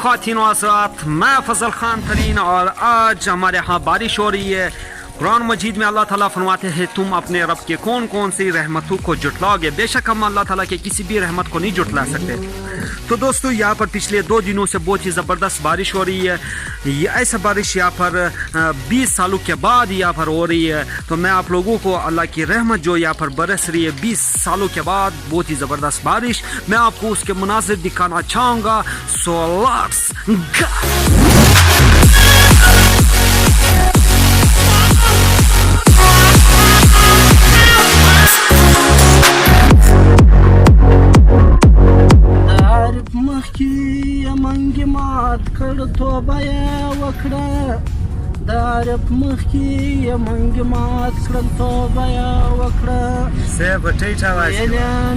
خواتین و حضرات, मैं फजल खान तरीन और आज हमारे यहाँ बारिश हो रही है. कुरान मजीद में अल्लाह ताला फरमाते हैं तुम अपने रब के कौन कौन सी रहमतों को जुटलाओगे. बेशक हम अल्लाह ताला के किसी भी रहमत को नहीं जुटला सकते. तो दोस्तों यहाँ पर पिछले 2 दिनों से बहुत ही ज़बरदस्त बारिश हो रही है. ये ऐसा बारिश यहाँ पर 20 सालों के बाद यहाँ पर हो रही है. तो मैं आप लोगों को अल्लाह की रहमत जो यहाँ पर बरस रही है 20 सालों के बाद, बहुत ही ज़बरदस्त बारिश, मैं आपको उसके मुनाज़िर दिखाना चाहूँगा. So let's go. توبه وکړه دارب مخکی منګ مات کړم توبه وکړه سه بټی تاواشي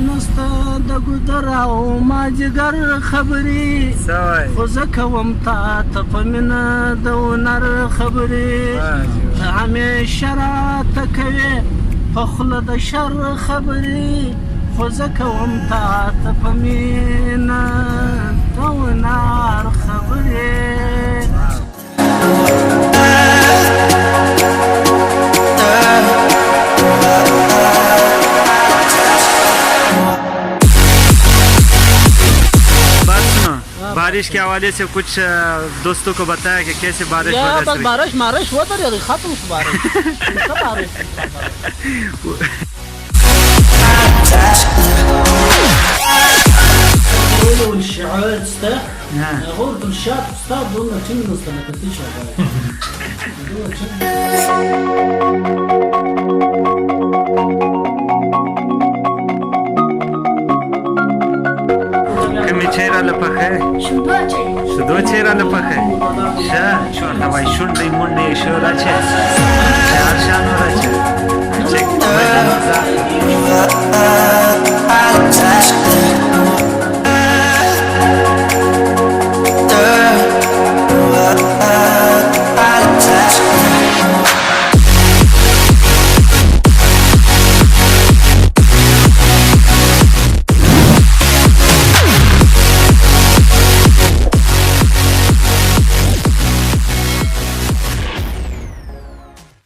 نسته د ګدر او ماجګر خبري خو زکوم تا ته پمنه د ونر خبري همیشه راته کوي په خوله د شر خبري خو زکوم تا ته پمنه د ونر خبري. बारिश के हवाले से कुछ दोस्तों को बताया कि कैसे बारिश बारिश हुआ था खत्म बारिश الشعار تستاهل غرفة الشعب تستاهل دون تشين مستمع كتير كم تشير على بخير شدو تشير على بخير شا شو نواي شو دي موندي شو راتش شار شانو راتش